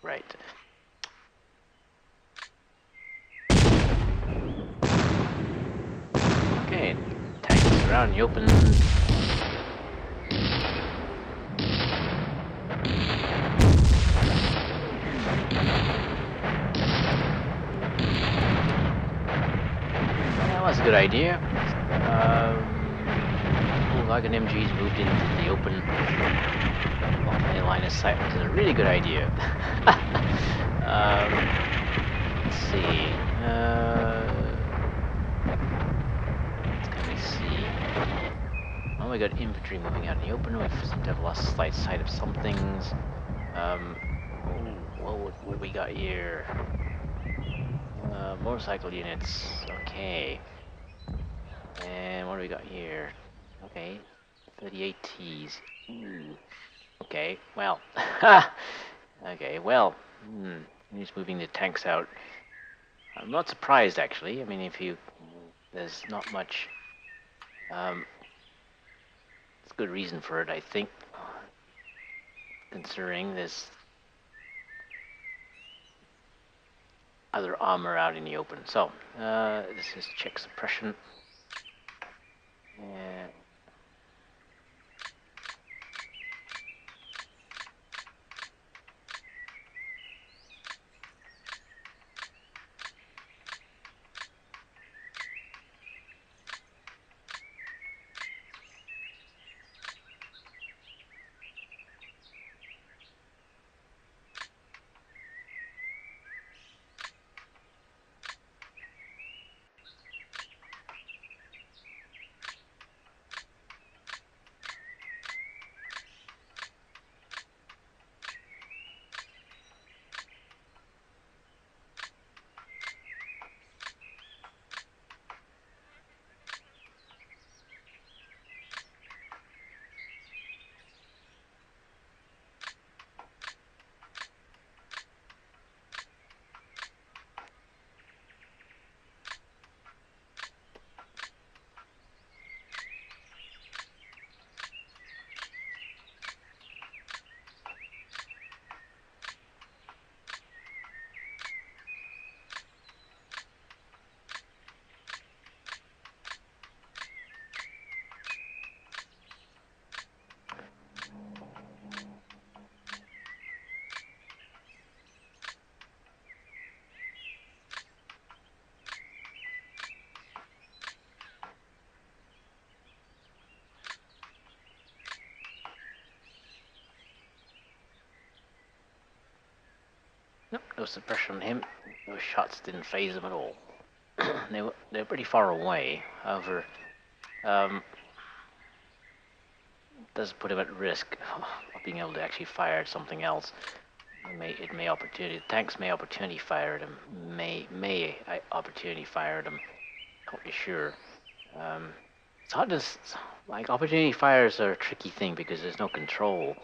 Right. Okay, tanks around in the open. That was a good idea. Like an MG's moved into the open off the line of sight, which is a really good idea. Let's see. Let me see. Oh, we got infantry moving out in the open. We seem to have lost sight of some things. What we got here? Motorcycle units. Okay. And what do we got here? Okay. 38Ts. Ooh. Okay, well. Okay, well. He's moving the tanks out. I'm not surprised, actually. I mean, there's not much, it's a good reason for it, I think, considering there's other armor out in the open. So, this is check suppression. And nope, no suppression on him. Those shots didn't phase him at all. They're pretty far away. However, does put him at risk of being able to actually fire at something else. Tanks may opportunity fire at him. May opportunity fire at him. Can't be sure. It's hard to like opportunity fires are a tricky thing because there's no control.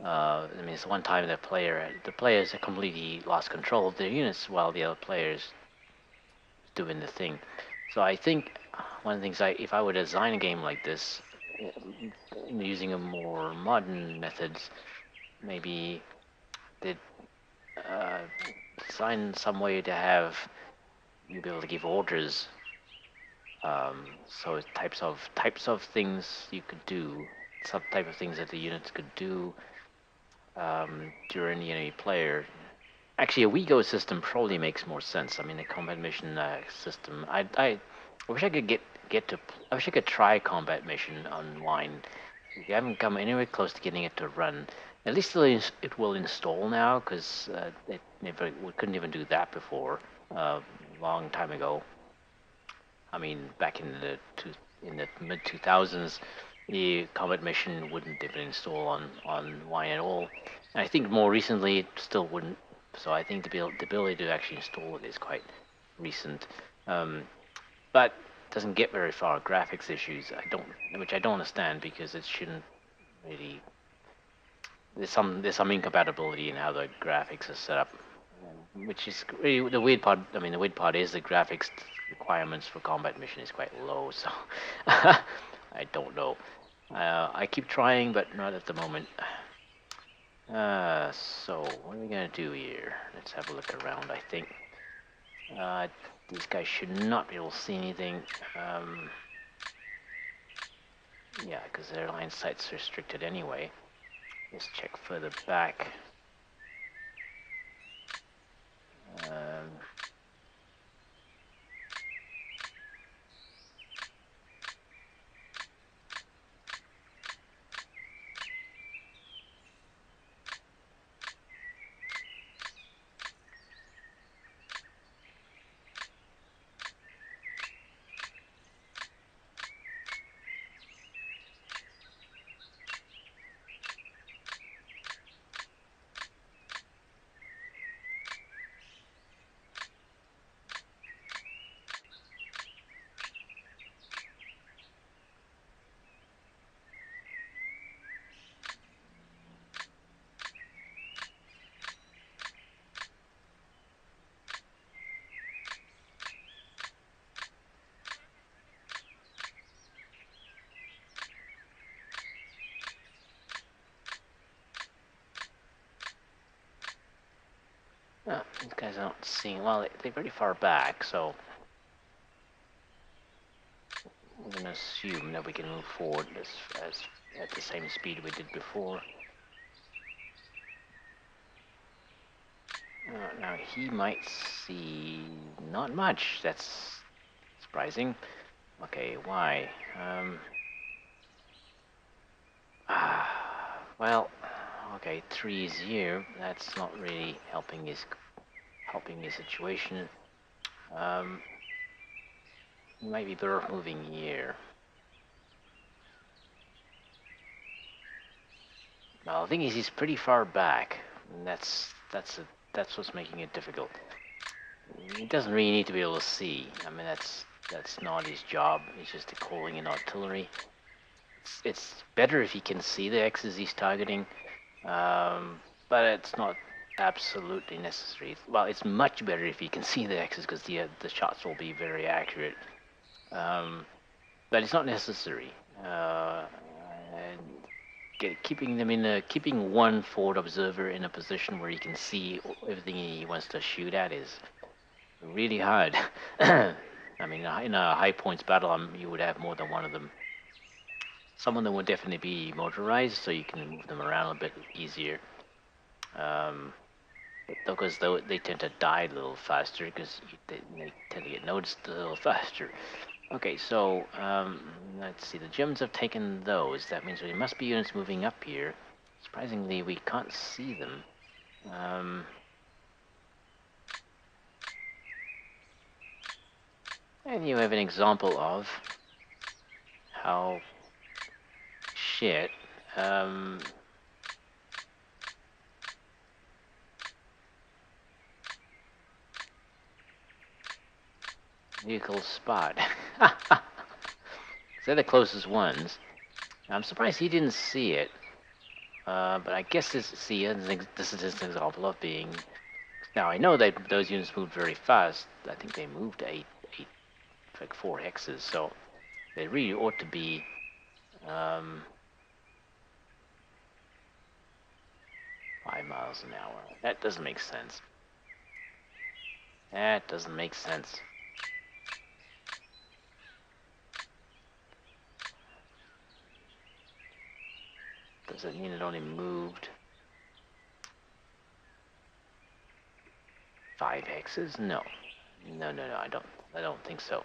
I mean, it's one time the players have completely lost control of their units while the other players doing the thing. So I think one of the things if I would design a game like this, using a more modern methods, maybe they'd design some way to have you be able to give orders. So types of things you could do, some type of things that the units could do during the enemy player. Actually, a WeGo system probably makes more sense. I mean, the combat mission system. I wish I could I wish I could try combat mission online. We haven't come anywhere close to getting it to run. At least it will install now, because we couldn't even do that before, long time ago. I mean, back in the mid 2000s, the combat mission wouldn't even install on Wine at all. And I think more recently it still wouldn't. So I think the ability to actually install it is quite recent. But doesn't get very far. Graphics issues, which I don't understand, because it shouldn't really. There's some incompatibility in how the graphics are set up, which is really the weird part. I mean, the weird part is the graphics requirements for combat mission is quite low. So I don't know. I keep trying, but not at the moment. So what are we gonna do here? Let's have a look around, I think. These guys should not be able to see anything. Yeah, because their line sight's restricted anyway. Let's check further back. Um, these guys aren't seeing. Well, they're very far back, so we're gonna assume that we can move forward as at the same speed we did before. Now he might see not much. That's surprising. Okay, why? Well, okay, 3 is here. That's not really helping his situation. Um, he might be better off moving here. Now the thing is, he's pretty far back, and that's what's making it difficult. He doesn't really need to be able to see. I mean, that's not his job. He's just calling in artillery. It's better if he can see the X's he's targeting, but it's not absolutely necessary. Well, it's much better if he can see the X's because the shots will be very accurate. But it's not necessary. And keeping them keeping one forward observer in a position where he can see everything he wants to shoot at is really hard. I mean, in a high points battle, you would have more than one of them. Some of them would definitely be motorized, so you can move them around a bit easier. Because they tend to die a little faster because they tend to get noticed a little faster. Okay, so let's see. The Germans have taken those. That means there must be units moving up here. Surprisingly, we can't see them. And you have an example of how shit vehicle spot. They're the closest ones. I'm surprised he didn't see it. But I guess this is just an example of being. Now I know that those units moved very fast. I think they moved like 4 hexes, so they really ought to be 5 miles an hour. That doesn't make sense. That doesn't make sense. Does that mean it only moved 5 hexes? No. No, I don't think so.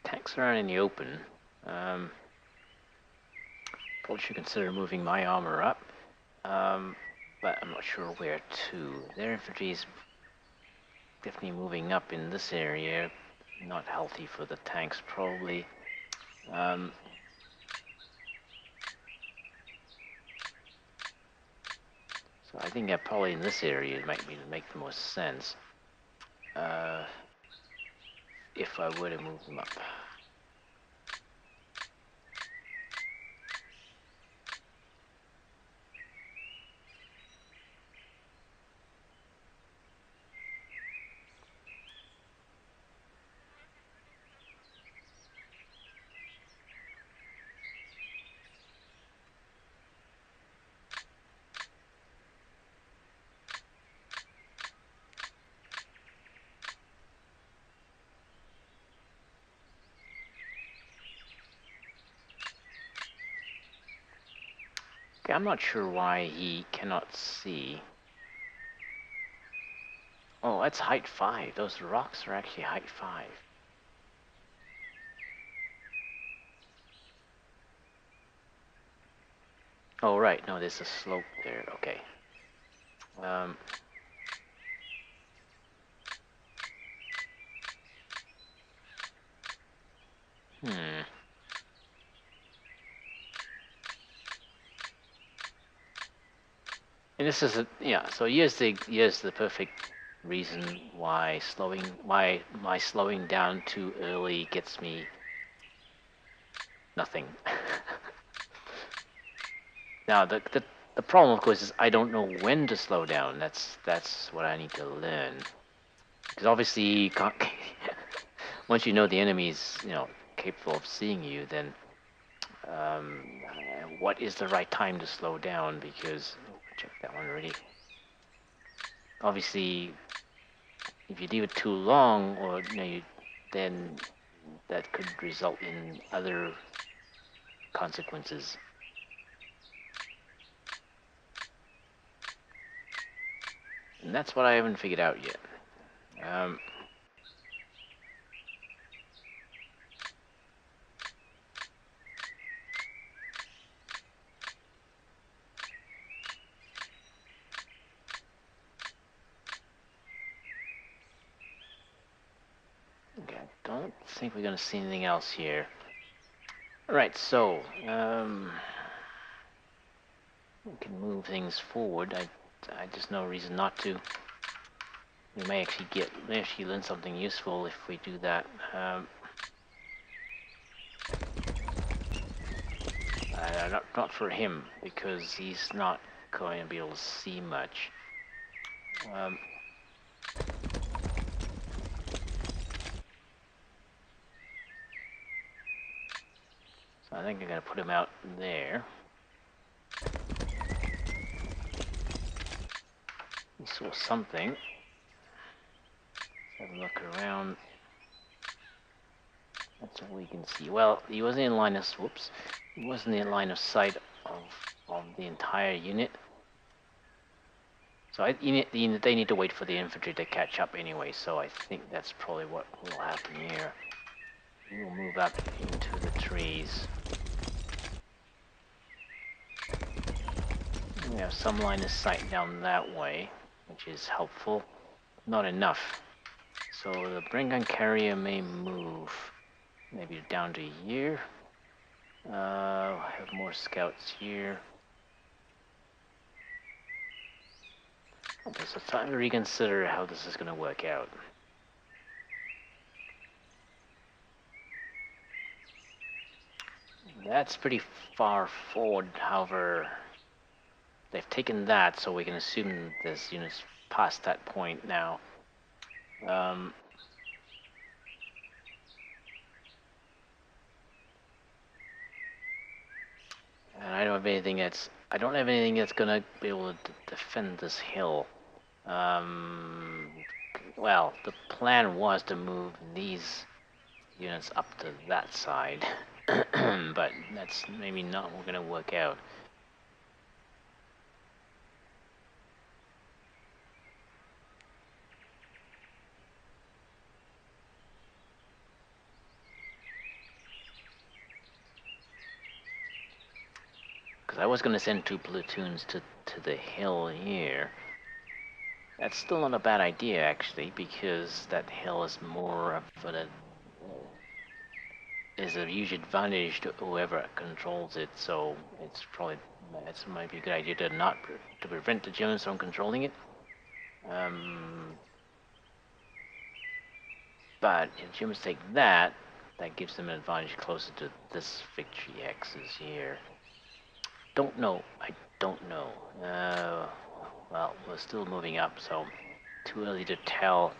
Tanks around in the open. Probably should consider moving my armor up. But I'm not sure where to. Their infantry is definitely moving up in this area. Not healthy for the tanks, probably. So I think that probably in this area it might make the most sense. If I were to move them up. I'm not sure why he cannot see. Oh, that's height 5. Those rocks are actually height 5. Oh, right. No, there's a slope there. Okay. Hmm. And this is yeah. So here's the perfect reason why my slowing down too early gets me nothing. Now the problem, of course, is I don't know when to slow down. That's what I need to learn. Because obviously, you can't once you know the enemy's capable of seeing you, then what is the right time to slow down? Because check that one already. Obviously, if you leave it too long, or then that could result in other consequences. And that's what I haven't figured out yet. Okay, I don't think we're going to see anything else here. Alright, so, we can move things forward. Just no reason not to. We may actually learn something useful if we do that. Not for him, because he's not going to be able to see much. So I think I'm going to put him out there. He saw something. Let's have a look around. That's all we can see. Well, he wasn't in line of He wasn't in line of sight of the entire unit. So they need to wait for the infantry to catch up anyway. So I think that's probably what will happen here. We'll move up into the trees. We have some line of sight down that way, which is helpful. Not enough. So the bring gun carrier may move maybe down to here. Have more scouts here. Okay, so it's time to reconsider how this is going to work out. That's pretty far forward, however, they've taken that, so we can assume this unit's past that point now. And I don't have anything that's gonna be able to defend this hill. Well, the plan was to move these units up to that side, but that's maybe not going to work out. Because I was going to send 2 platoons to the hill here. That's still not a bad idea, actually, because that hill is more of is a huge advantage to whoever controls it. So it might be a good idea to prevent the Germans from controlling it. But if the Germans take that gives them an advantage closer to this victory axis here. Don't know. I don't know. Well, we're still moving up, so too early to tell.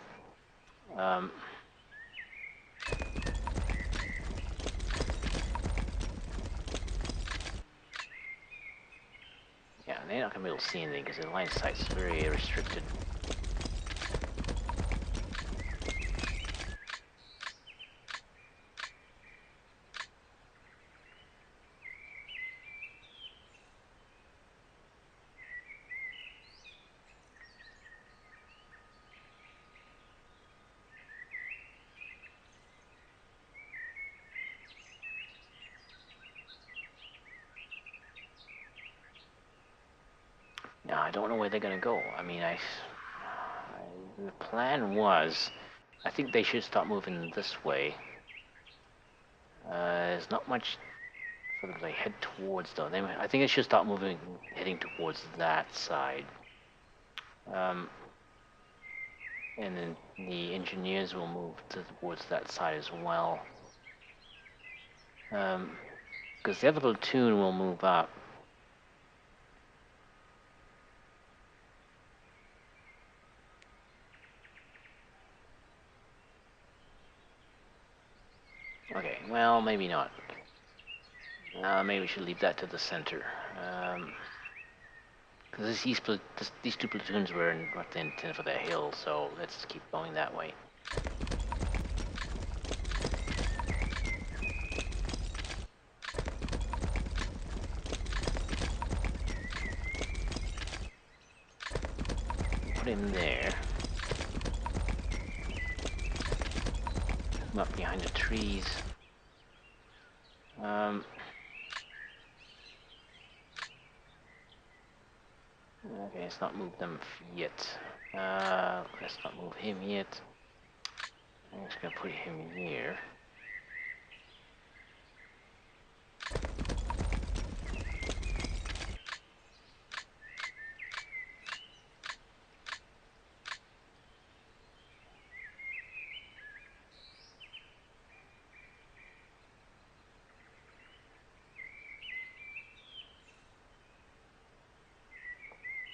Yeah, they're not gonna be able to see anything because the line of sight's very restricted. I don't know where they're gonna go. I mean, the plan was, I think they should start moving this way. There's not much for them to head towards, though. I think they should start heading towards that side. And then the engineers will move towards that side as well. Because the other platoon will move up. Okay, well, maybe not. Maybe we should leave that to the center. Because these two platoons were intended for the hill, so let's keep going that way. Put him there. I'm up behind the trees. Okay, let's not move them yet. Let's not move him yet. I'm just gonna put him here.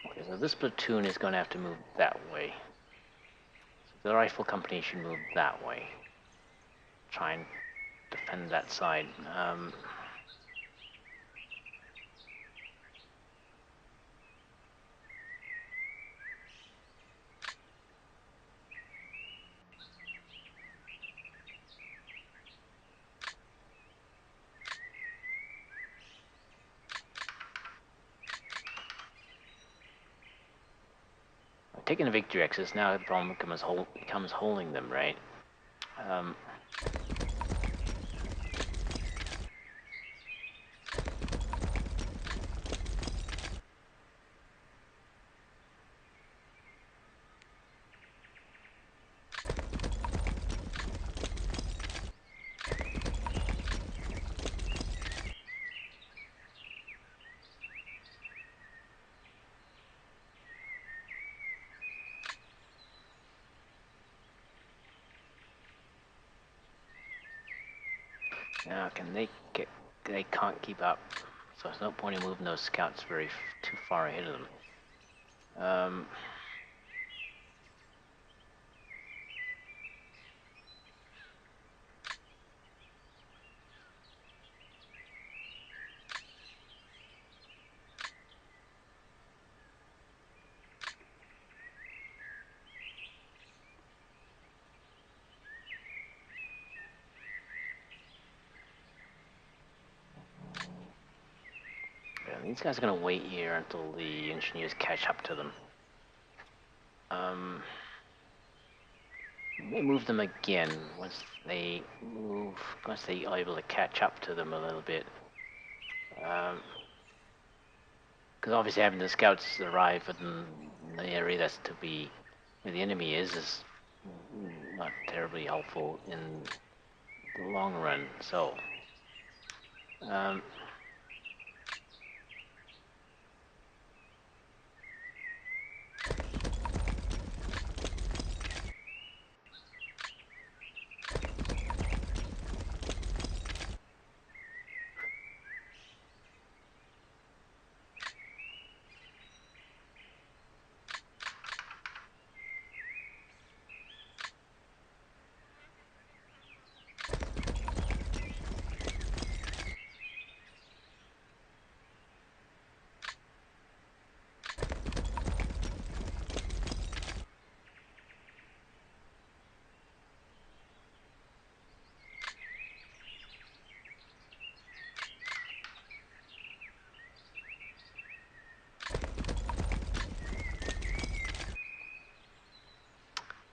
Okay, so this platoon is going to have to move that way. So the rifle company should move that way. Try and defend that side. Taking the victory X's, now the problem becomes holding them, right? Now, they can't keep up, so there's no point in moving those scouts too far ahead of them. These guys are going to wait here until the engineers catch up to them. May move them again once they are able to catch up to them a little bit. Because obviously having the scouts arrive in the area that's to be where the enemy is not terribly helpful in the long run. So.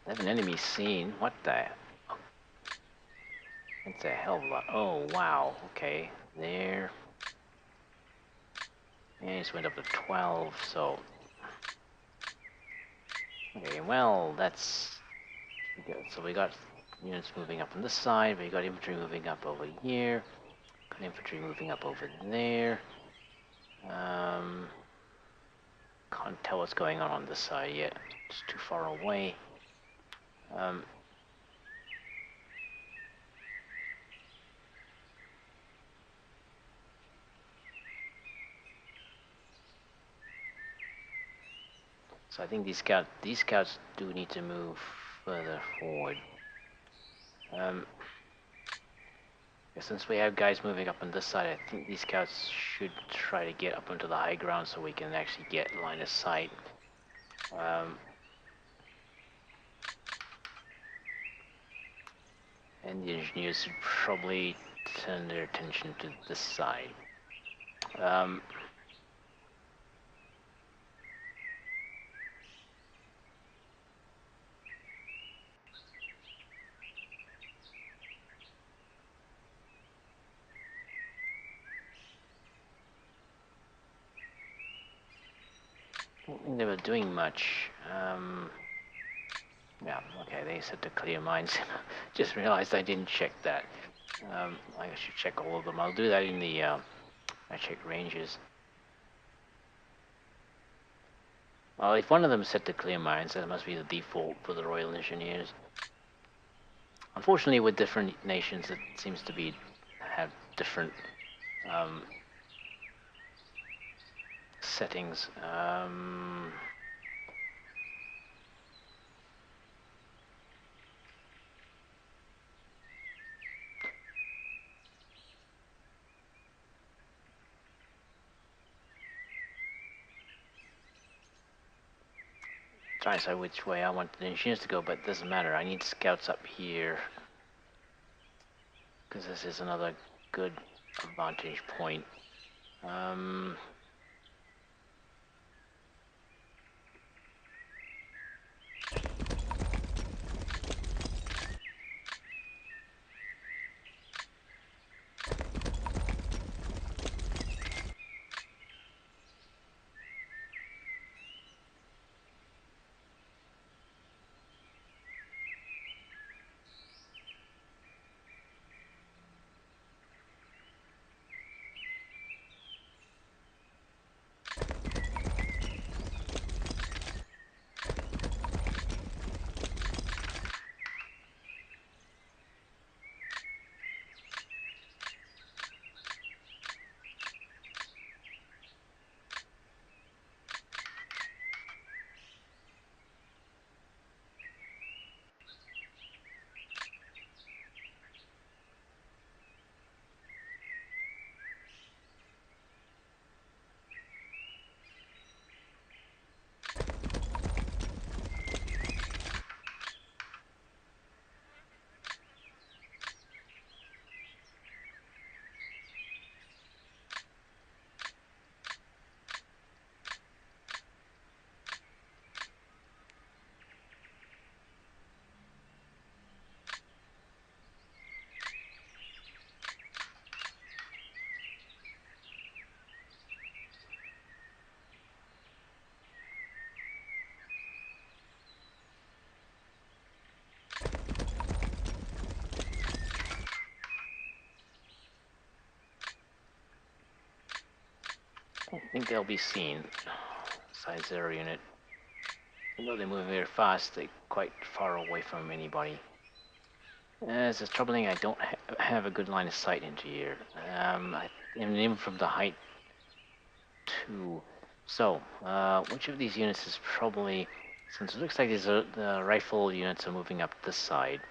I have an enemy seen. What the? It's a hell of a lot. Oh, wow. Okay. There. And he's went up to 12, so Okay, well, that's good. So we got units moving up on this side, we got infantry moving up over here, got infantry moving up over there. Can't tell what's going on this side yet. It's too far away. So I think these scouts do need to move further forward. Since we have guys moving up on this side, I think these scouts should try to get up onto the high ground so we can actually get line of sight. And the engineers should probably turn their attention to this side. I don't think they were doing much. Yeah, okay, they said to clear mines. Just realized I didn't check that. I should check all of them. I'll do that in the, I check ranges. Well, if one of them is set to clear mines, that must be the default for the Royal Engineers. Unfortunately, with different nations, it seems to be have different settings. Trying to decide which way I want the engineers to go, but it doesn't matter. I need scouts up here because this is another good vantage point. I don't think they'll be seen. Size 0 unit. Even though they're moving very fast, they're quite far away from anybody. This is troubling. I don't have a good line of sight into here. And even from the height too. So, which of these units is probably, since it looks like the rifle units are moving up this side,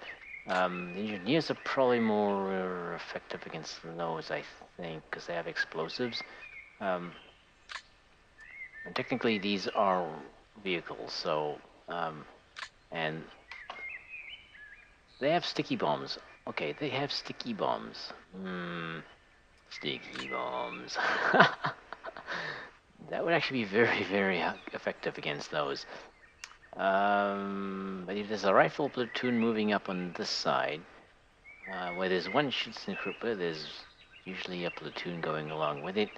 the engineers are probably more effective against those, I think, because they have explosives. And technically these are vehicles, so, and they have sticky bombs. Okay, they have sticky bombs. Sticky bombs. That would actually be very, very effective against those. But if there's a rifle platoon moving up on this side, where there's one Schützentrooper, there's usually a platoon going along with it.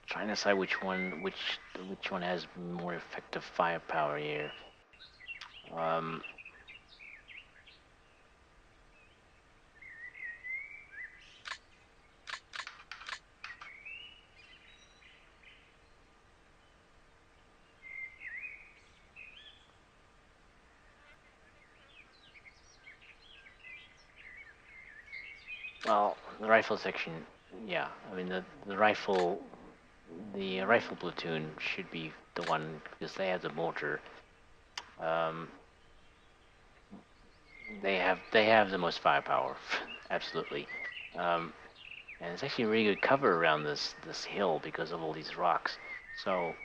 Trying to decide which one has more effective firepower here. Um, well, the rifle section, yeah. I mean the rifle platoon should be the one because they have the mortar. Um, they have the most firepower, absolutely. Um, and it's actually really good cover around this hill because of all these rocks. So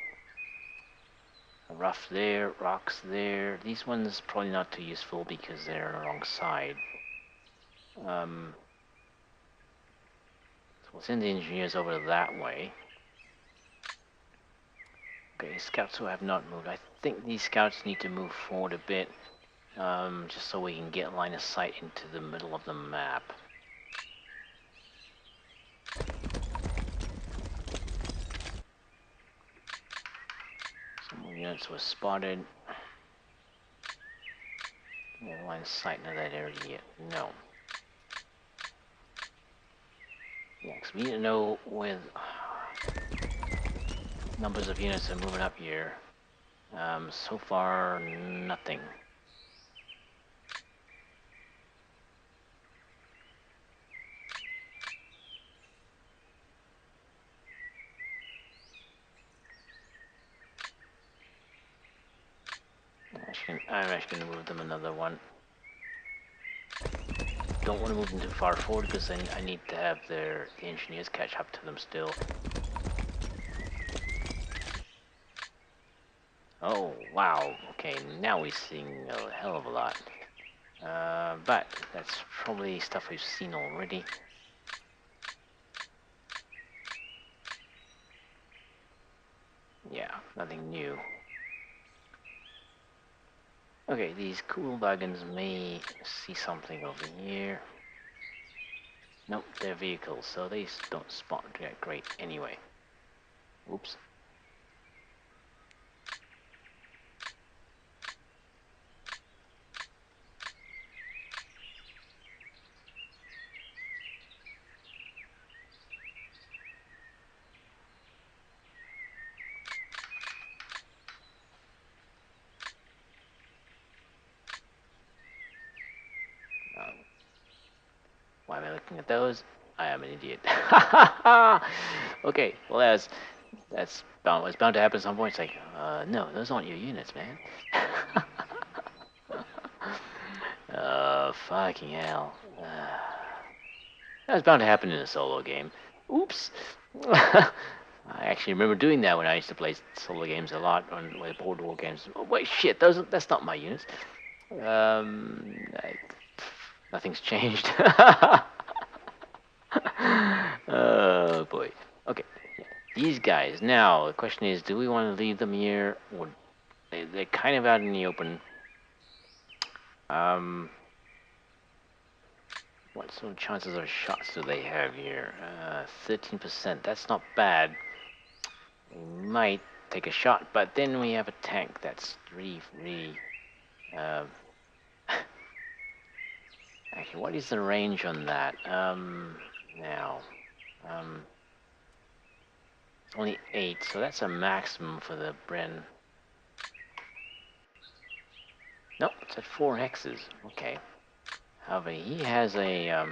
rough there, rocks there. These ones probably not too useful because they're on the wrong side. So we'll send the engineers over that way. Okay, scouts who have not moved. I think these scouts need to move forward a bit, just so we can get line of sight into the middle of the map. Some more units were spotted. We have line of sight into that area yet? No. Yeah, because we need to know where numbers of units are moving up here. So far, nothing. I'm actually going to move them another one. Don't want to move them too far forward because I need to have the engineers catch up to them still. Oh, wow. Okay, now we're seeing a hell of a lot. But that's probably stuff we've seen already. Yeah, nothing new. Okay, these cool wagons may see something over here. Nope, they're vehicles, so they don't spot that great anyway. Oops. Why am I looking at those? I am an idiot. Okay, well that's bound, it's bound to happen at some point. It's like, no, those aren't your units, man. Fucking hell. That was bound to happen in a solo game. Oops. I actually remember doing that when I used to play solo games a lot on board war games. Oh, wait, shit, that's not my units. I, nothing's changed. Oh boy. Okay. These guys. Now the question is, do we want to leave them here, or they're kind of out in the open? What sort of chances of shots do they have here? 13%. That's not bad. We might take a shot, but then we have a tank that's really. Uh, actually, what is the range on that? Now. Only 8, so that's a maximum for the Bren. Nope, it's at 4 hexes. Okay. However, he has a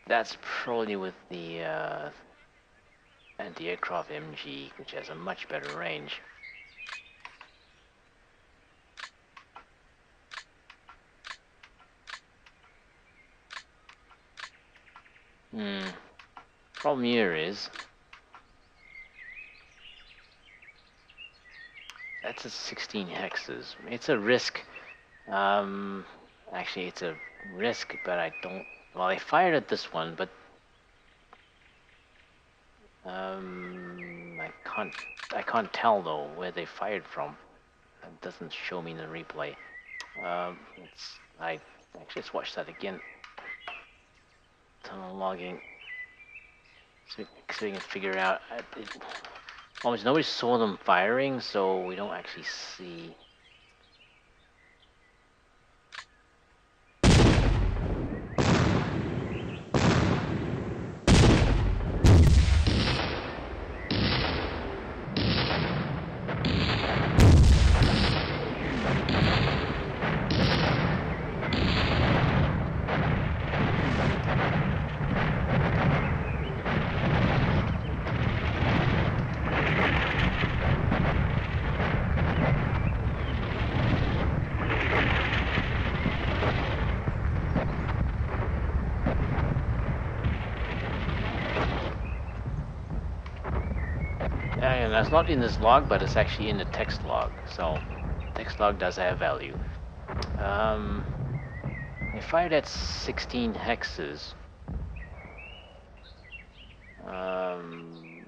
that's probably with the anti-aircraft MG, which has a much better range. Problem here is that's a 16 hexes. It's a risk. Actually, it's a risk, but I don't. Well, I fired at this one, but I can't tell though where they fired from. It doesn't show me in the replay. Actually, let's watch that again. Tunnel logging. So we can figure out. Almost nobody saw them firing, so we don't actually see. And that's not in this log, but it's actually in the text log. So, text log does have value. I fired at 16 hexes. Um,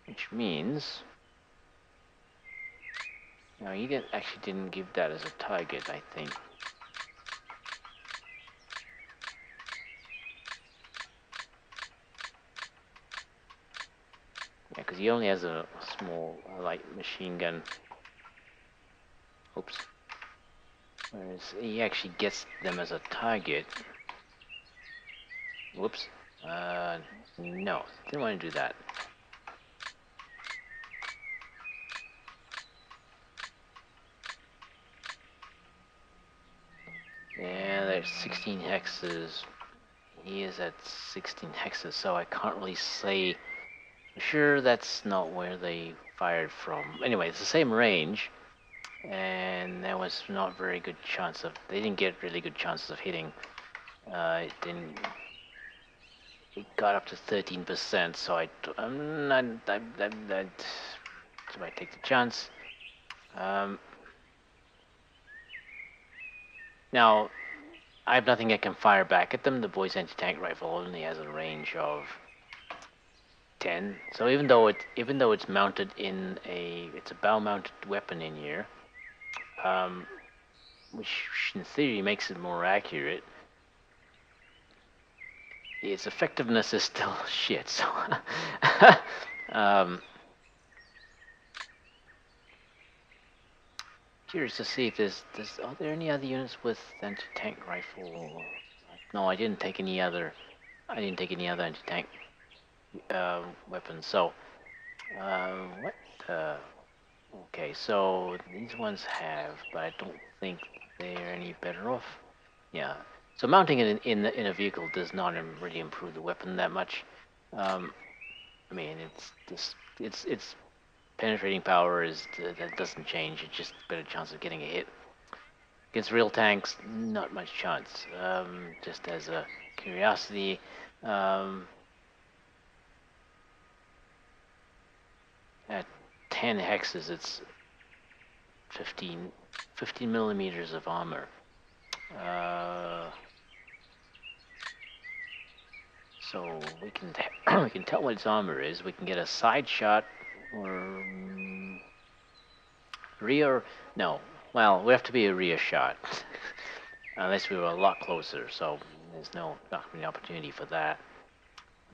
which means, no, he actually didn't give that as a target, I think. Yeah, because he only has a small light machine gun. Oops. Whereas he actually gets them as a target. Whoops. No, didn't want to do that. Yeah, there's 16 hexes. He is at 16 hexes, so I can't really say. I'm sure that's not where they fired from. Anyway, it's the same range, and there was not very good chance of. They didn't get really good chances of hitting. It didn't. It got up to 13%, so I'm not. So I take the chance. Now, I have nothing I can fire back at them. The boy's anti-tank rifle only has a range of 10. So even though it's mounted in it's a bow-mounted weapon in here, which in theory makes it more accurate, its effectiveness is still shit. So, curious to see if are there any other units with anti-tank rifle? No, I didn't take any other. I didn't take any other anti-tank weapons. So, what? Okay, so these ones have, but I don't think they're any better off. Yeah. So mounting it in a vehicle does not really improve the weapon that much. I mean, its penetrating power that doesn't change. It's just a better chance of getting a hit. Against real tanks, not much chance. Just as a curiosity, at 10 hexes, it's 15 millimeters of armor. So we can we can tell what its armor is. We can get a side shot or rear. No, well, we have to be a rear shot unless we were a lot closer. So there's not really opportunity for that.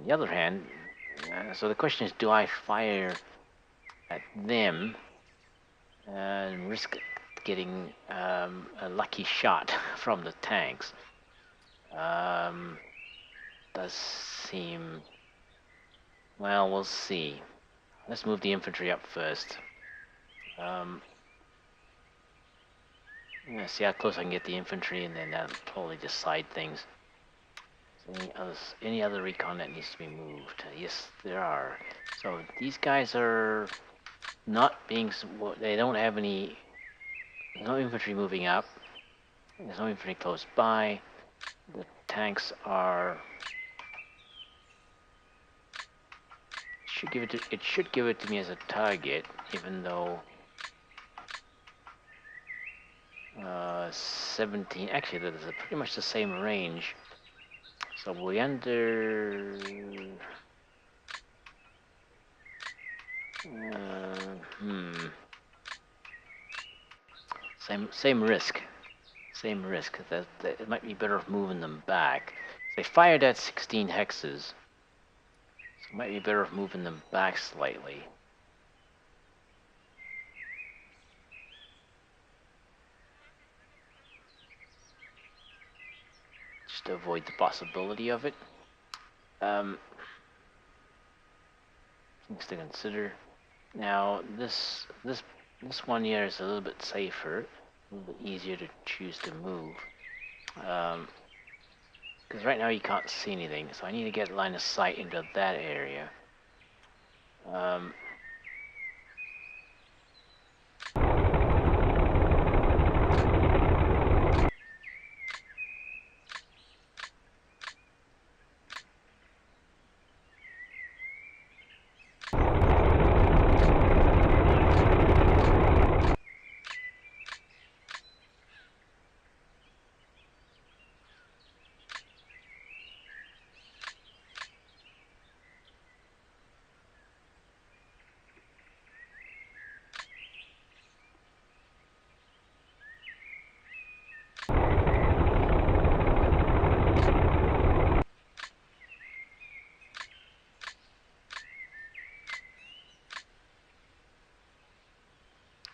On the other hand, so the question is, do I fire at them and risk getting a lucky shot from the tanks? Does seem. Well, we'll see. Let's move the infantry up first. See how close I can get the infantry, and then that'll probably decide things. Any other recon that needs to be moved? Yes, there are. So these guys are not being. They don't have any. There's no infantry moving up. There's no infantry close by. The tanks are. It should give it to me as a target, even though 17. Actually, that is pretty much the same range. So we under. Hmm. Same risk. Same risk. That it might be better off moving them back. They fired at 16 hexes, so it might be better off moving them back slightly. Just to avoid the possibility of it. Things to consider. Now this one here is a little bit safer, a little bit easier to choose to move. Because right now you can't see anything, so I need to get line of sight into that area.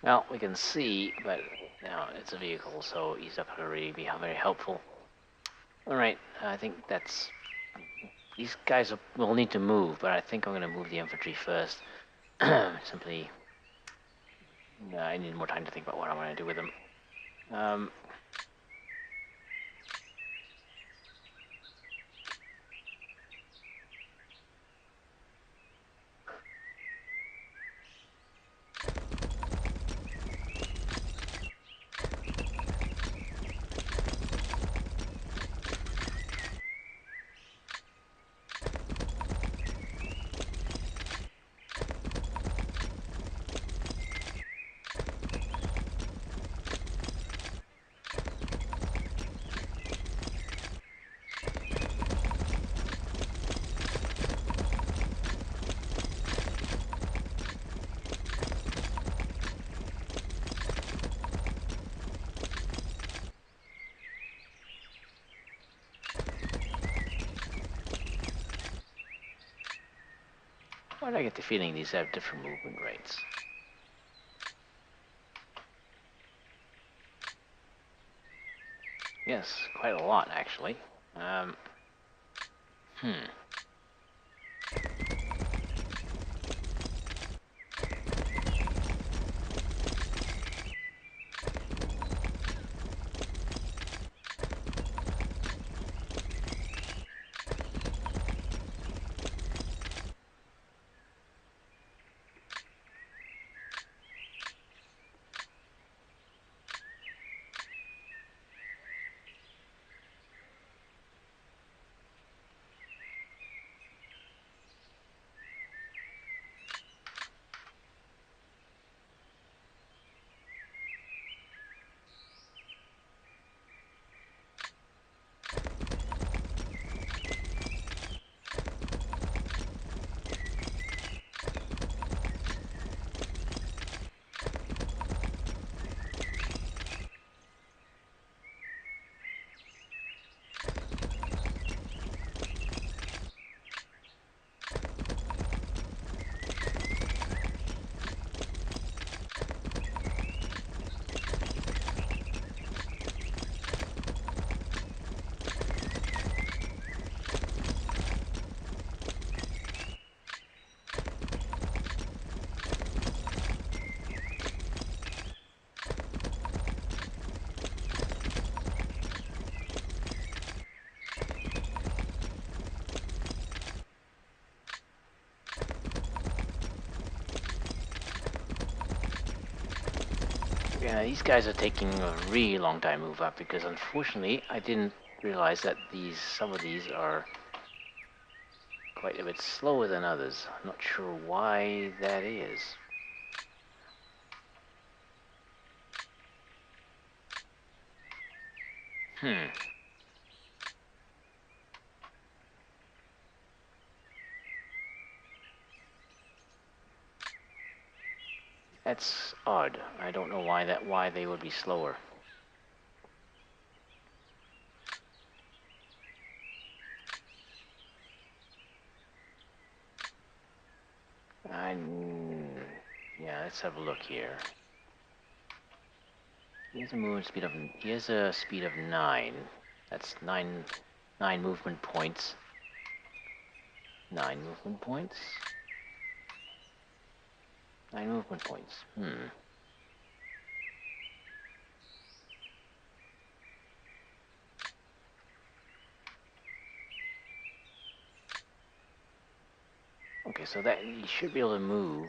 Well, we can see, but now it's a vehicle, so he's not going to really be very helpful. Alright, I think that's... These guys will need to move, but I think I'm going to move the infantry first. Simply... I need more time to think about what I want to do with them. Why do I get the feeling these have different movement rates? Yes, quite a lot, actually. Yeah, these guys are taking a really long time to move up because unfortunately I didn't realize that some of these are quite a bit slower than others. I'm not sure why that is. That's odd. I don't know why they would be slower. Yeah, let's have a look here. He has a speed of 9. That's 9 movement points. 9 movement points. 9 movement points. Okay, so that he should be able to move.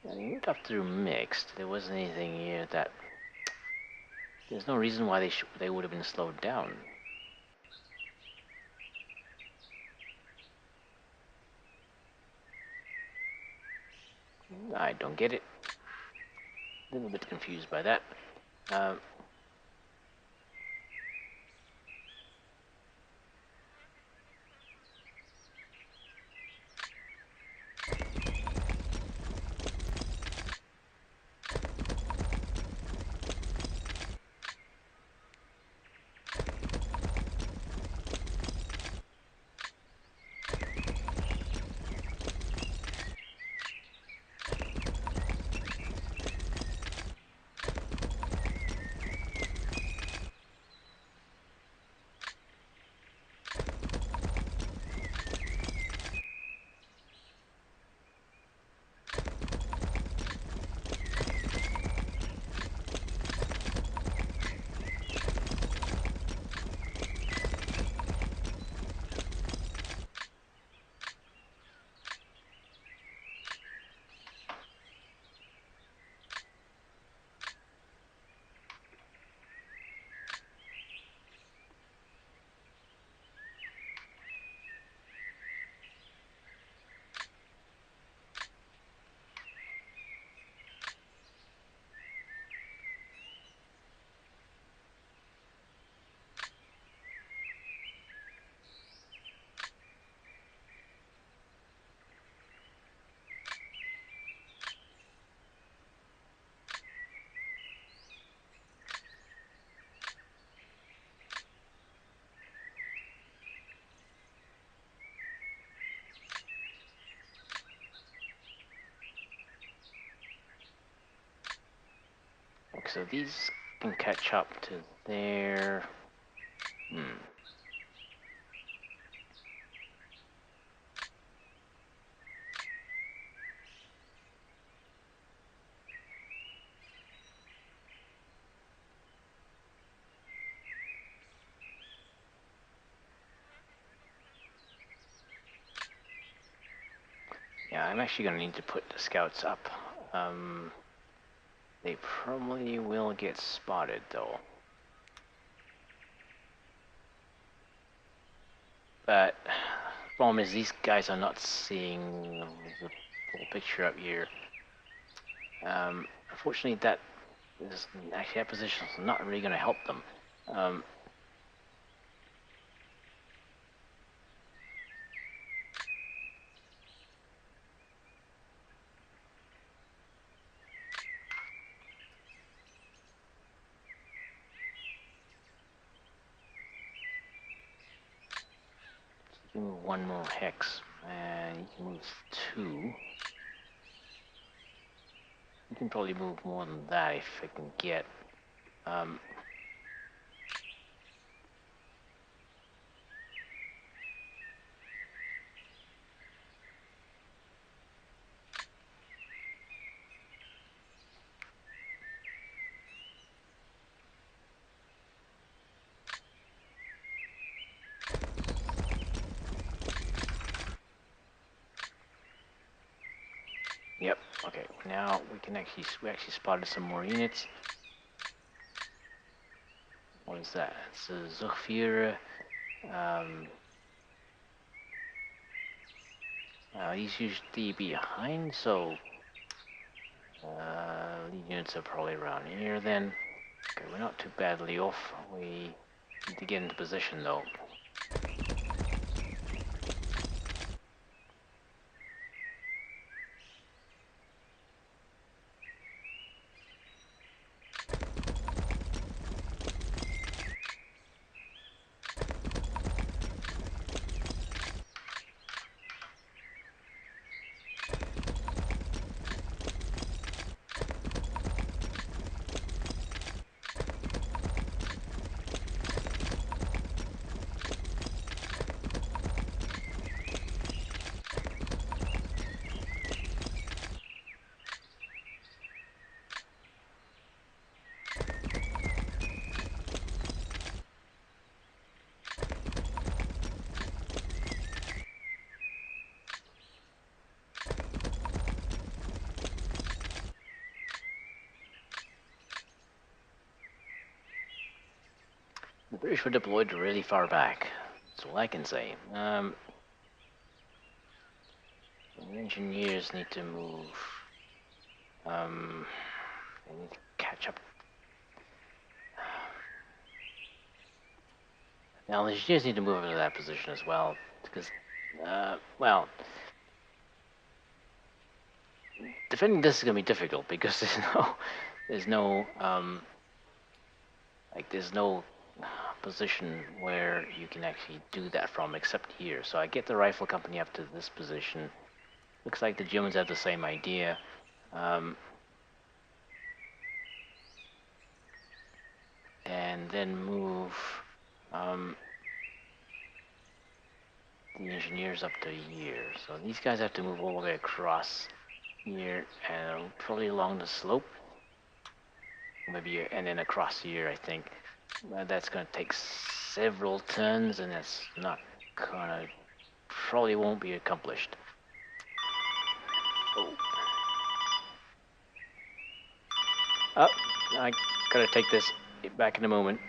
Yeah, he moved up through mixed. There wasn't anything here that. There's no reason why they would have been slowed down. I don't get it. A little bit confused by that. Okay, so these can catch up to their. Yeah, I'm actually going to need to put the scouts up. They probably will get spotted, though. But the problem is these guys are not seeing the full picture up here. Unfortunately, that position is not really going to help them. You can move 1 more hex, and you can move 2. You can probably move more than that if I can get. Yep. Okay. Now we actually spotted some more units. What is that? It's a Zofira. He's usually behind, so lead units are probably around here then. Okay, we're not too badly off. We Need to get into position though. The British were deployed really far back. That's all I can say. The engineers need to move. They need to catch up. Now the engineers need to move into that position as well, because, well, defending this is gonna be difficult because there's no, there's no position where you can actually do that from except here. So I get the rifle company up to this position. Looks like the Germans have the same idea. And then move the engineers up to here. So these guys have to move all the way across here and probably along the slope. Maybe and then across here, I think. That's gonna take several turns, and that's not gonna, probably won't be accomplished. Oh, I gotta take this back in a moment.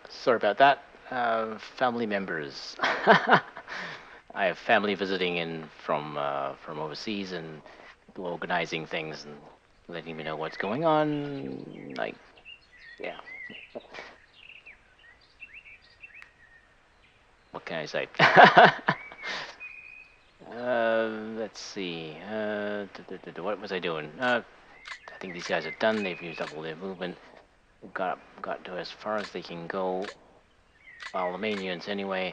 Sorry about that. Family members. I have family visiting in from overseas and people organizing things and letting me know what's going on. Like, yeah. What can I say? Let's see. What was I doing? I think these guys are done. They've used up all their movement. Got to as far as they can go. Well, the main units anyway.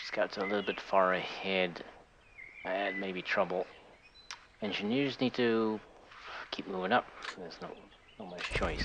Scouts are a little bit far ahead. and maybe trouble. Engineers need to keep moving up. There's no much choice.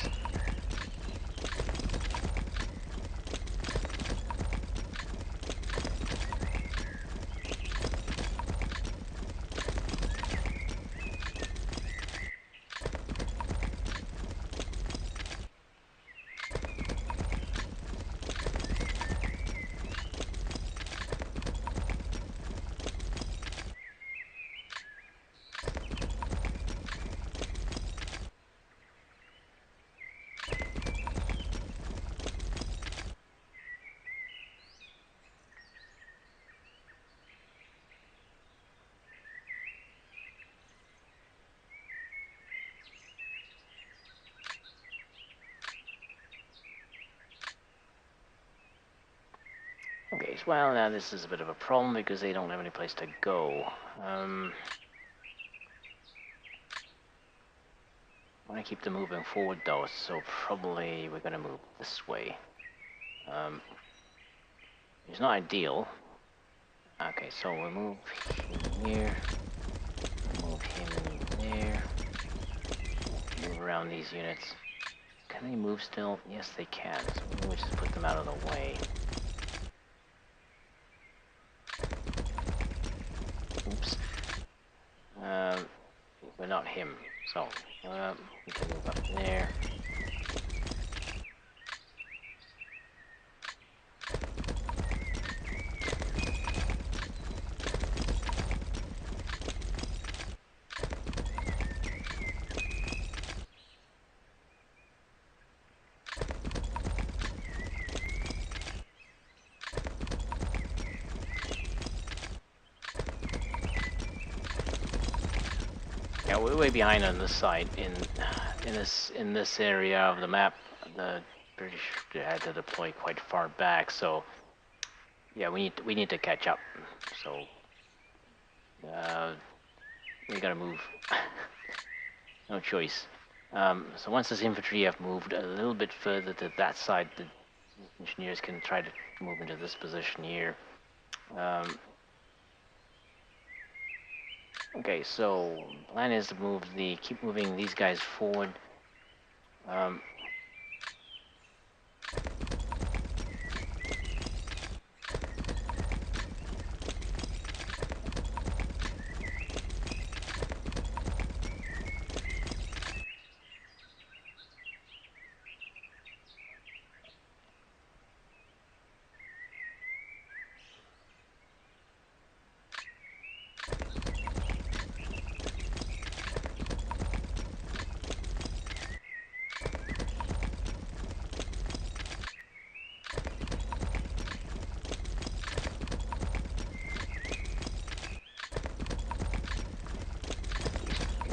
Okay, well now this is a bit of a problem because they don't have any place to go. I want to keep them moving forward though, so probably we're gonna move this way. It's not ideal. Okay, so we'll move him here. We'll move him there. Move around these units. Can they move still? Yes, they can. So maybe we'll just put them out of the way. Oops. We're not him, so we can move up there. Yeah, we're way behind on this side. In this area of the map, the British had to deploy quite far back. So yeah, we need to catch up. So we gotta move. No choice. So once this infantry have moved a little bit further to that side, the engineers can try to move into this position here. Okay, so plan is to keep moving these guys forward.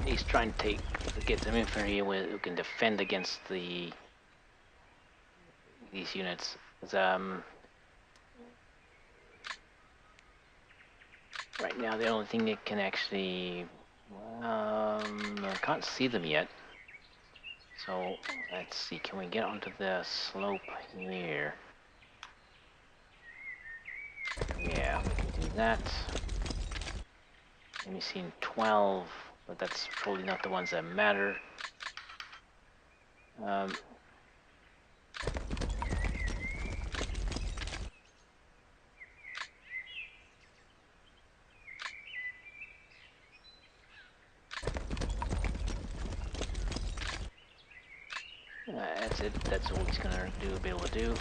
He's trying to get some infantry who can defend against these units. Right now, the only thing that can actually, I can't see them yet. So let's see, can we get onto the slope here? Yeah, we can do that. Maybe seen 12, but that's probably not the ones that matter. That's it. That's all he's gonna be able to do.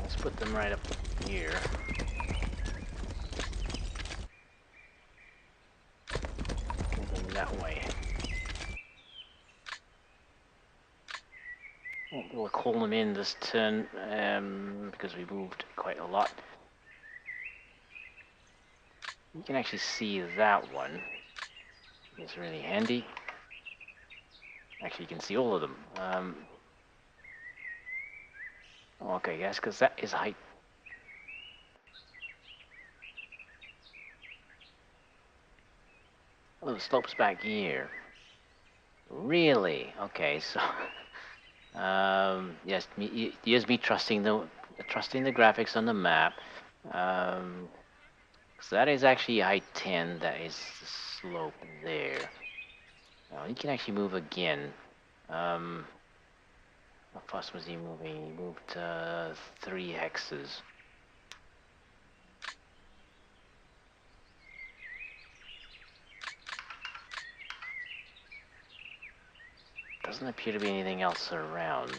Let's put them right up here. Move them that way. Won't be able to call them in this turn because we moved quite a lot. You can actually see that one. It's really handy. Actually, you can see all of them. Okay, yes, because that is height. Oh, the slope's back here. Really? Okay, so yes, me trusting the graphics on the map. Um, so that is actually I-10. That is the slope there. Now he can actually move again. How fast was he moving? He moved 3 hexes. Doesn't appear to be anything else around.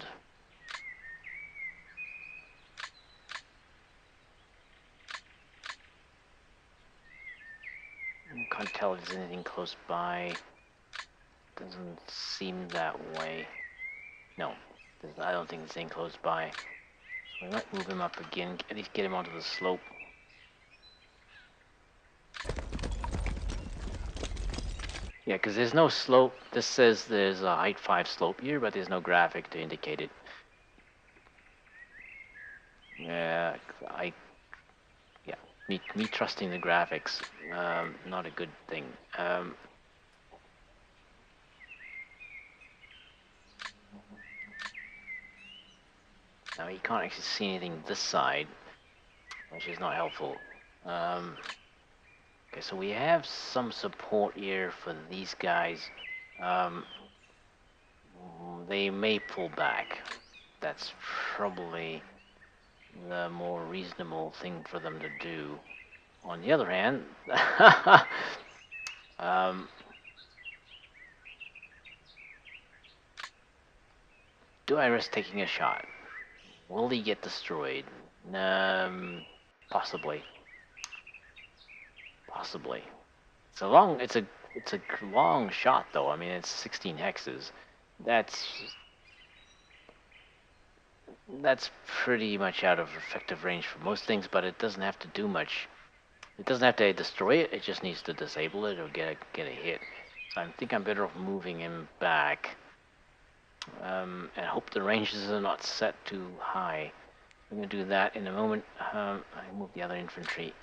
Can't tell if there's anything close by. Doesn't seem that way. No, I don't think there's anything close by. So we might move him up again, at least get him onto the slope. Yeah, because there's no slope. This says there's a height 5 slope here, but there's no graphic to indicate it. Yeah, me trusting the graphics, not a good thing. Now you can't actually see anything this side, which is not helpful. Okay, so we have some support here for these guys. They may pull back. That's probably the more reasonable thing for them to do. On the other hand, do I risk taking a shot? Will he get destroyed? Possibly. Possibly. It's a long shot though. I mean, it's 16 hexes. That's pretty much out of effective range for most things, but it doesn't have to do much. It doesn't have to destroy it. It just needs to disable it or get a hit. So I think I'm better off moving him back, and hope the ranges are not set too high. I'm gonna do that in a moment. I move the other infantry.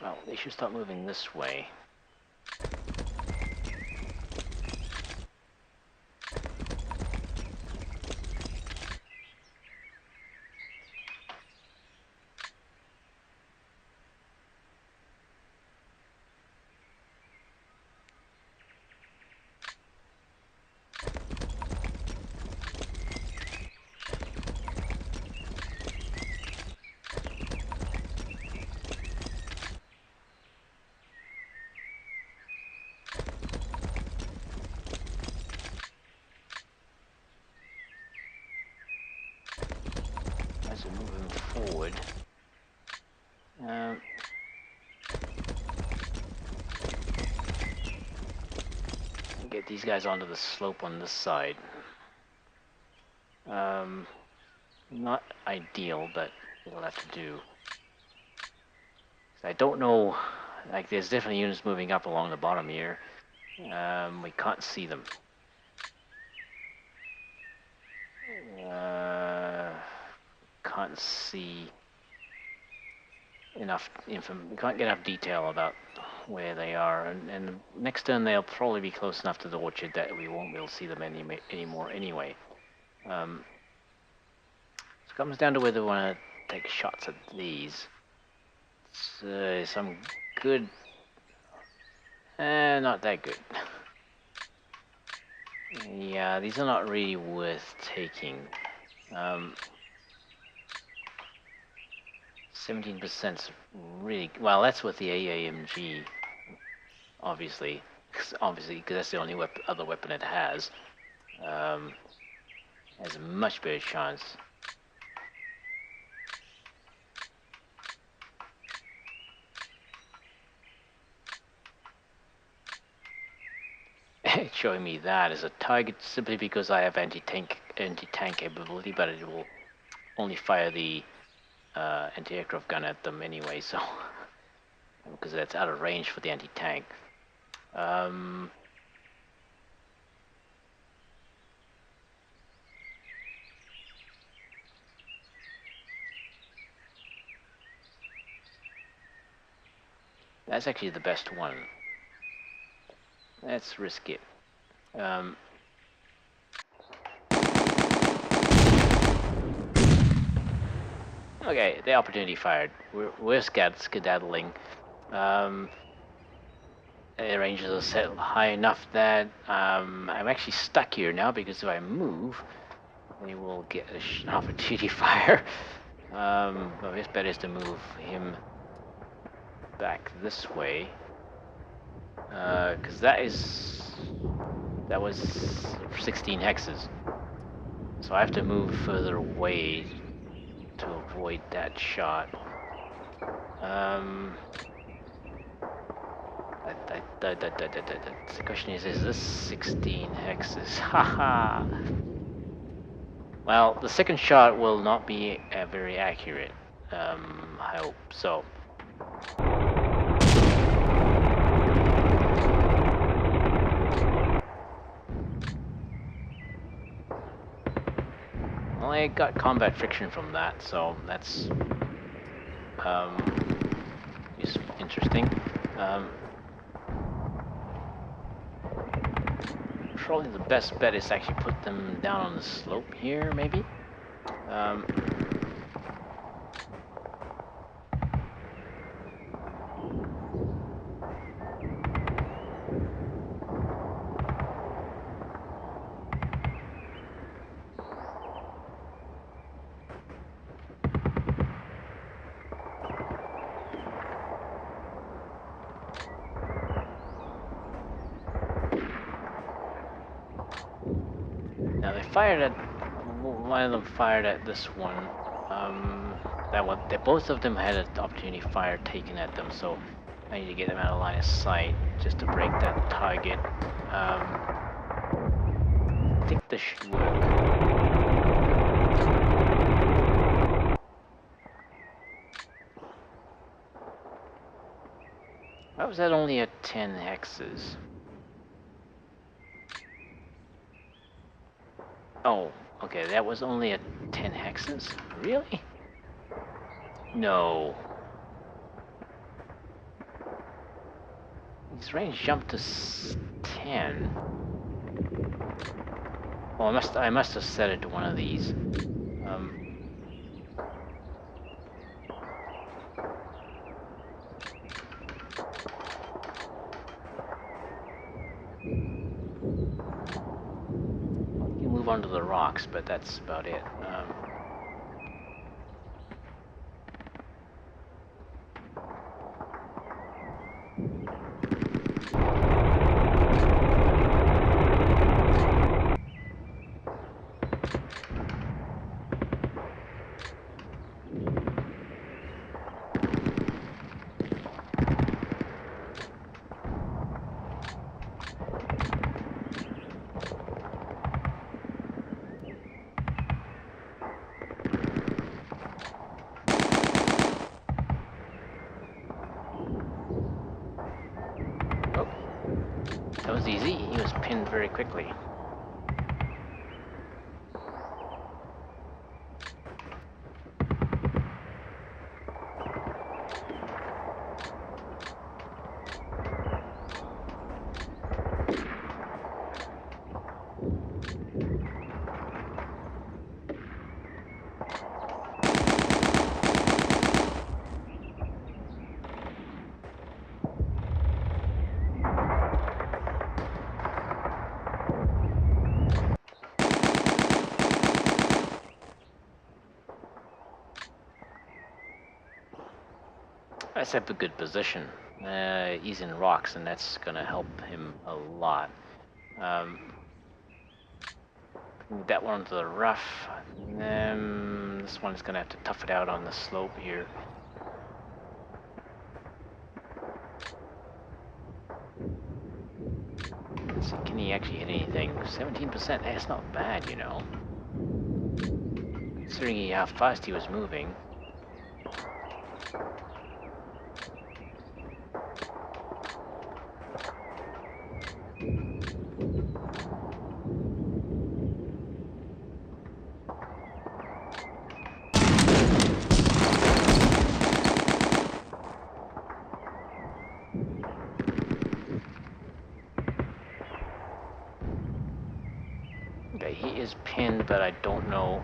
Well, they should start moving this way. As we're moving forward, get these guys onto the slope on this side. Not ideal, but it'll have to do. I don't know, like there's definitely units moving up along the bottom here. We can't see them. Can't see enough information. We can't get enough detail about where they are, and next turn they'll probably be close enough to the orchard that we won't be able to see them anymore anyway. So it comes down to whether we want to take shots at these. Some good, not that good. Yeah, these are not really worth taking. 17% really well. That's with the AAMG, obviously, because that's the only other weapon it has. Has a much better chance. It's showing me that as a target simply because I have anti-tank capability, but it will only fire the anti-aircraft gun at them anyway, so because that's out of range for the anti-tank. That's actually the best one. Let's risk it. Okay, the opportunity fired. We're skedaddling. The ranges are set high enough that I'm actually stuck here now, because if I move, they will get an opportunity fire. Well, it's better to move him back this way, because that was 16 hexes, so I have to move further away to avoid that shot. The question is this 16 hexes? Haha. Well, the second shot will not be very accurate. I hope so. Well, I got combat friction from that, so that's is interesting. Probably the best bet is to actually put them down on the slope here, maybe. Now one of them fired at this one. Both of them had an opportunity fire taken at them, so I need to get them out of line of sight just to break that target. I think this should work. Why was that only at 10 hexes? Oh, okay, that was only at 10 hexes? Really? No. His range jumped to 10. Well, I must have set it to one of these. You move onto the rocks, but that's about it. very quickly. That's a good position. He's in rocks, and that's gonna help him a lot. That one to the rough. This one's gonna have to tough it out on the slope here. Let's see, can he actually hit anything? 17%. That's not bad, you know. Considering how fast he was moving. Okay, he is pinned, but I don't know.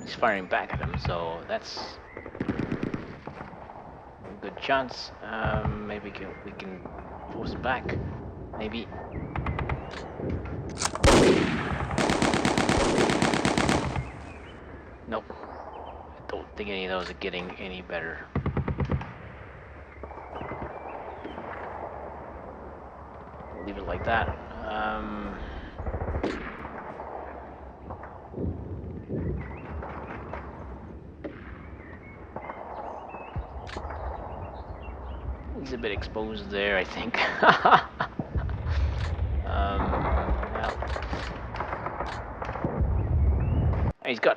He's firing back at him, so that's a good chance. Maybe we can force him back. Maybe. Nope. I don't think any of those are getting any better. We'll leave it like that. He's a bit exposed there, I think. Well,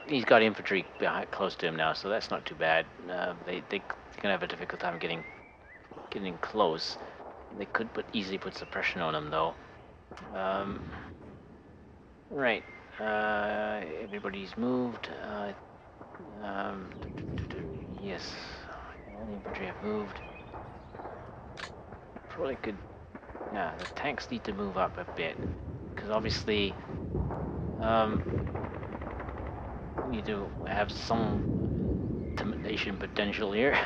he's got infantry behind, close to him now, so that's not too bad. They're gonna have a difficult time getting close. They could easily put suppression on him though. Right. Everybody's moved. Yes, all the infantry have moved. Probably could. Yeah, the tanks need to move up a bit because obviously, we need to have some intimidation potential here.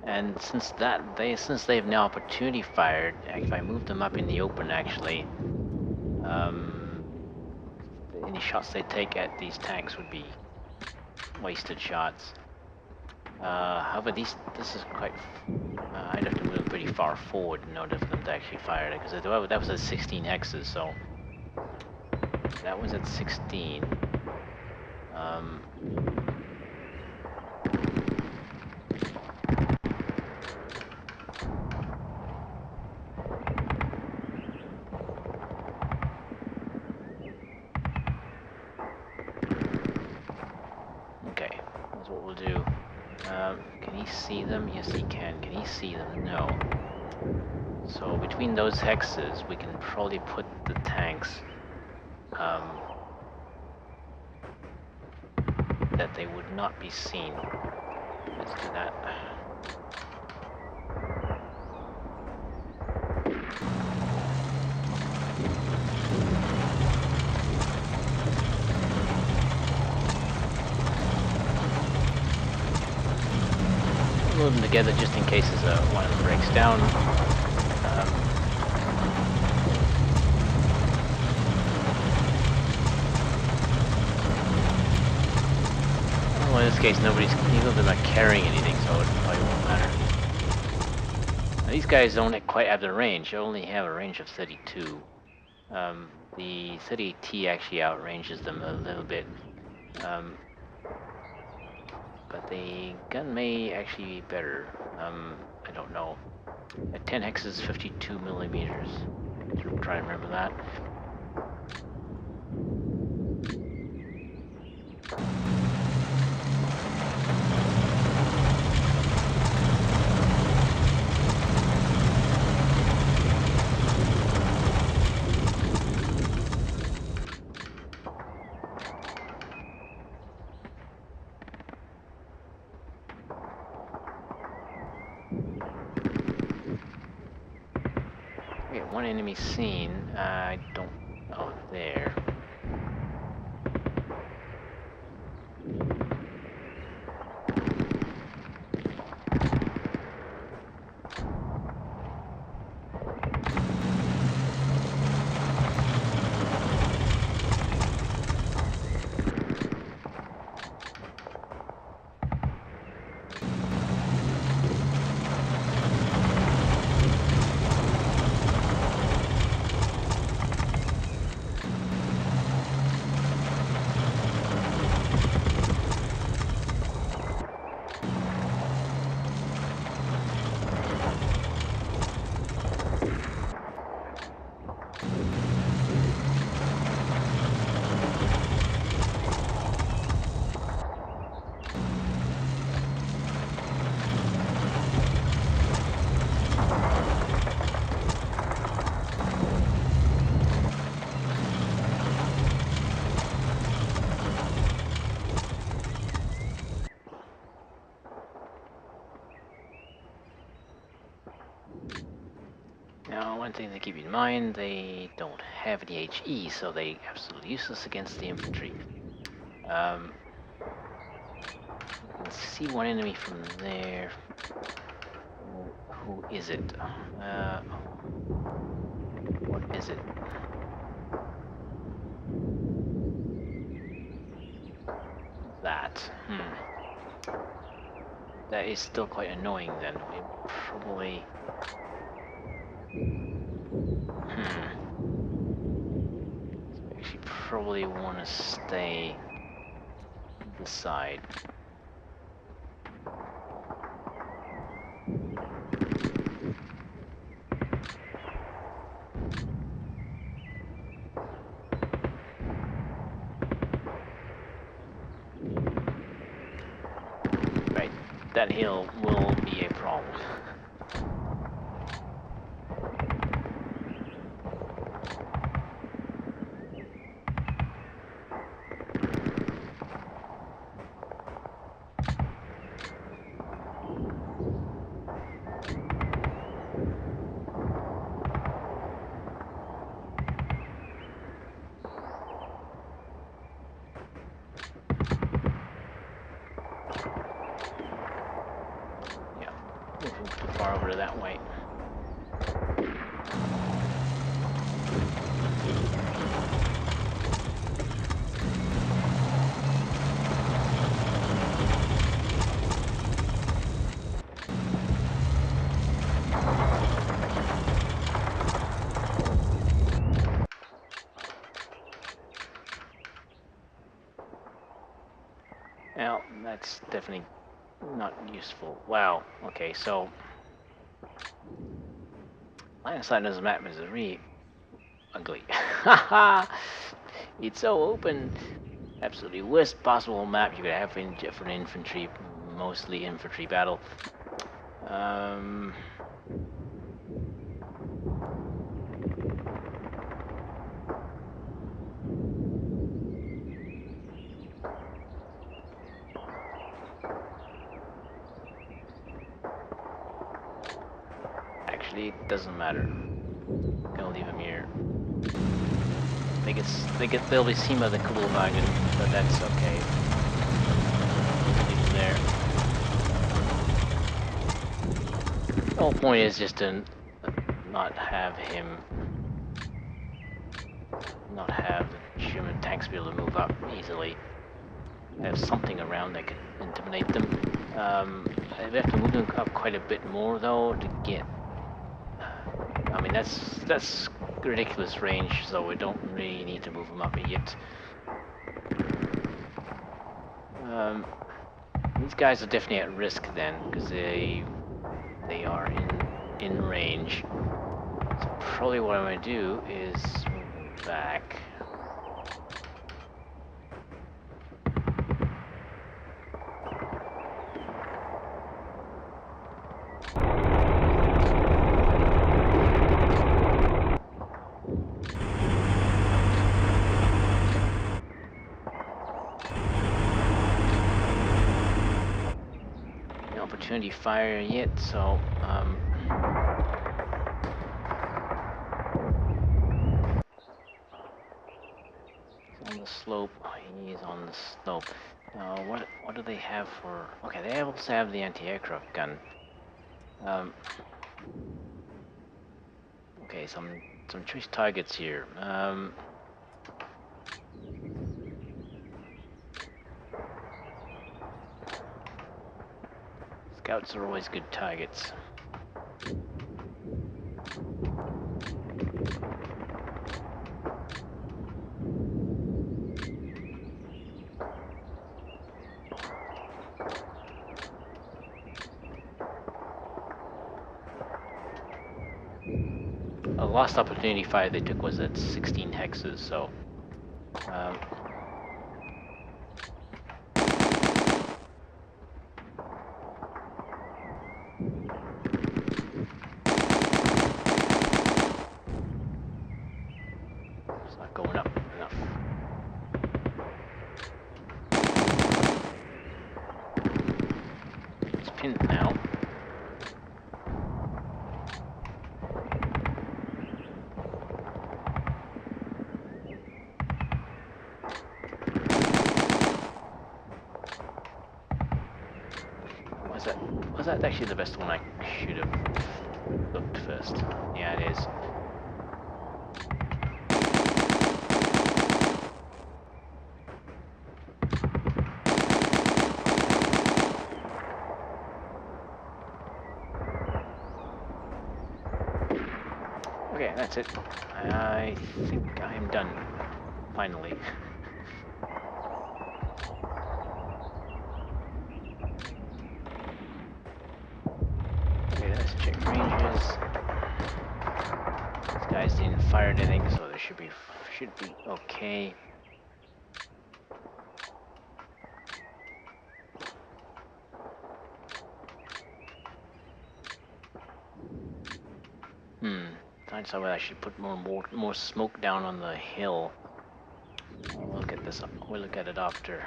And since they've now opportunity fired, if I move them up in the open, actually, any shots they take at these tanks would be wasted shots. However, this is quite. I'd have to move them pretty far forward in order for them to actually fire it, because that was at 16 hexes, so that was at 16. Okay, that's what we'll do. Can he see them? Yes, he can. Can he see them? No. So between those hexes, we can probably put the tanks that they would not be seen. Let's do that. Move them together just in case one of them breaks down. Well, in this case, neither of them are carrying anything, so it probably won't matter. Now, these guys don't quite have the range. They only have a range of 32. The 38T actually outranges them a little bit. But the gun may actually be better. I don't know. At 10 hexes, 52 millimeters. Try and remember that. Okay, one enemy seen. I don't. Oh, there. Now, one thing to keep in mind, they don't have any HE, so they absolutely useless against the infantry. Let's see one enemy from there. Who is it? What is it? That. That is still quite annoying then. We probably... So we actually probably want to stay this side. Right, that hill will be a problem. Moving too far over that way. Now, that's definitely not useful. Wow, okay, so line of sight on this map is really ugly. Haha! It's so open. Absolutely worst possible map you could have for an infantry, mostly infantry battle. Actually, it doesn't matter. I'm gonna leave him here. They'll be seen by the Kulwagen, but that's okay. Leave him there. The whole point is just to not have the German tanks be able to move up easily. Have something around that could intimidate them. We have to move them up quite a bit more though to get. I mean that's ridiculous range, so we don't really need to move them up yet. These guys are definitely at risk then, because they are in range. So probably what I'm going to do is move them back. No opportunity fire yet, so he's on the slope. He is on the slope. What do they have for? Okay, they also have the anti-aircraft gun. Okay, some choice targets here. Scouts are always good targets. The last opportunity fire they took was at 16 hexes, so it's not going up enough. It's pinned now. Was that actually the best one? I should have looked first. Yeah, it is. Okay, that's it. I think I am done. Finally. Okay, let's check ranges. These guys didn't fire anything, so they should be okay. I decided whether I should put more smoke down on the hill. We'll look at this. We'll look at it after.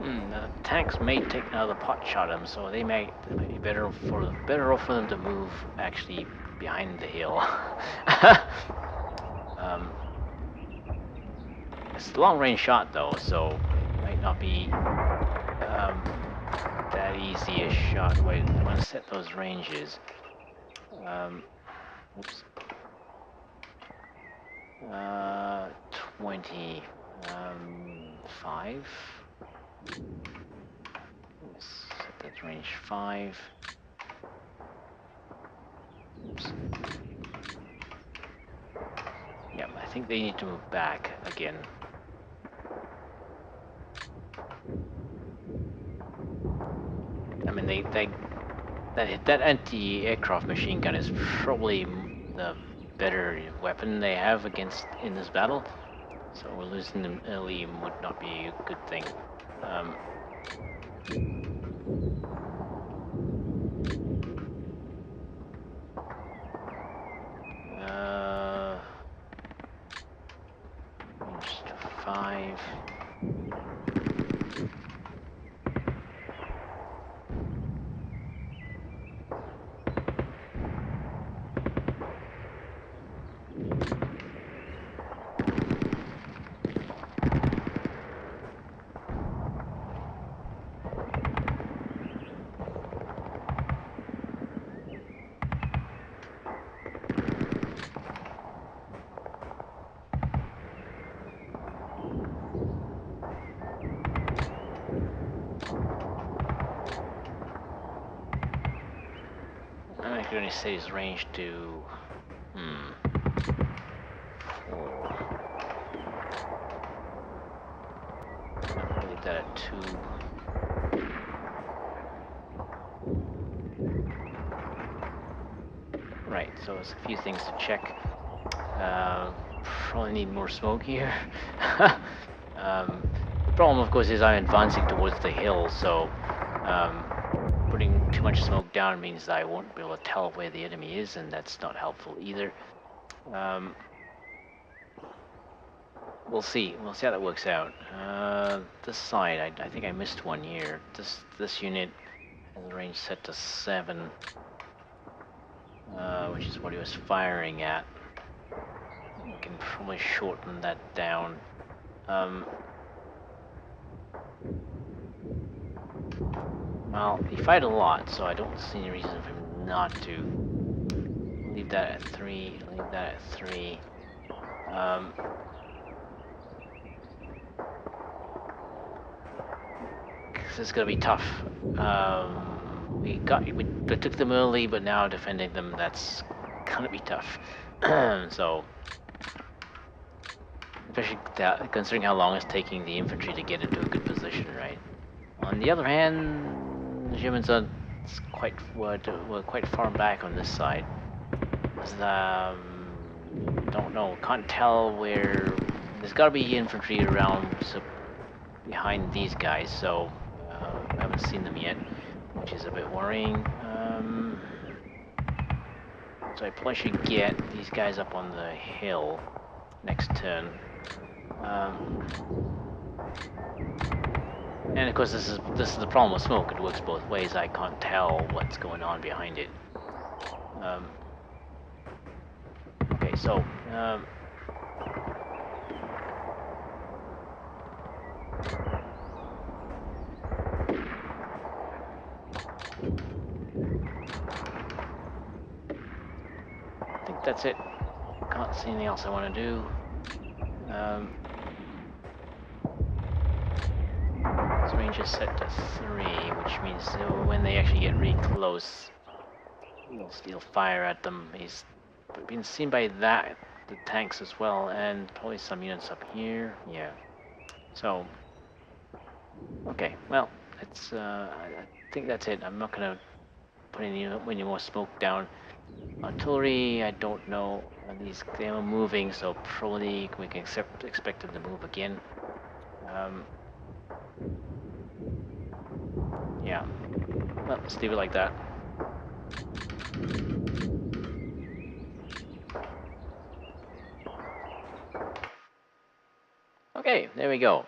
The tanks may take another pot shot at them, so it might be better off for them to move actually behind the hill. It's a long range shot though, so it might not be that easy a shot. Wait, I want to set those ranges. Oops. 25. Let's set that range 5. Oops. Yep, I think they need to move back again. that anti-aircraft machine gun is probably the better weapon they have against in this battle. So losing them early would not be a good thing. Um, Range to 5. I could only say his range to 4. I'll leave that at 2. Right, so there's a few things to check. Probably need more smoke here. The problem, of course, is I'm advancing towards the hill, so putting too much smoke down means that I won't be able to tell where the enemy is, and that's not helpful either. We'll see. We'll see how that works out. This side, I think I missed one here. This unit has the range set to 7, which is what he was firing at. We can probably shorten that down. Well, he fired a lot, so I don't see any reason for him not to. Leave that at 3. Leave that at 3. This is gonna be tough. We took them early, but now defending them, that's gonna be tough. So, especially considering how long it's taking the infantry to get into a good position, right? On the other hand, the Germans were quite far back on this side. Don't know, can't tell where. There's got to be infantry around behind these guys, so I haven't seen them yet, which is a bit worrying. So I probably should get these guys up on the hill next turn. And of course, this is the problem with smoke. It works both ways. I can't tell what's going on behind it. Okay, so I think that's it. Can't see anything else I want to do. This range is set to 3, which means when they actually get really close, he'll fire at them. He's been seen by the tanks as well, and probably some units up here. Yeah. So, okay. Well, it's. I think that's it. I'm not gonna put any more smoke down. Artillery, I don't know. They are moving, so probably we can expect them to move again. Yeah. Well, let's leave it like that. Okay, there we go.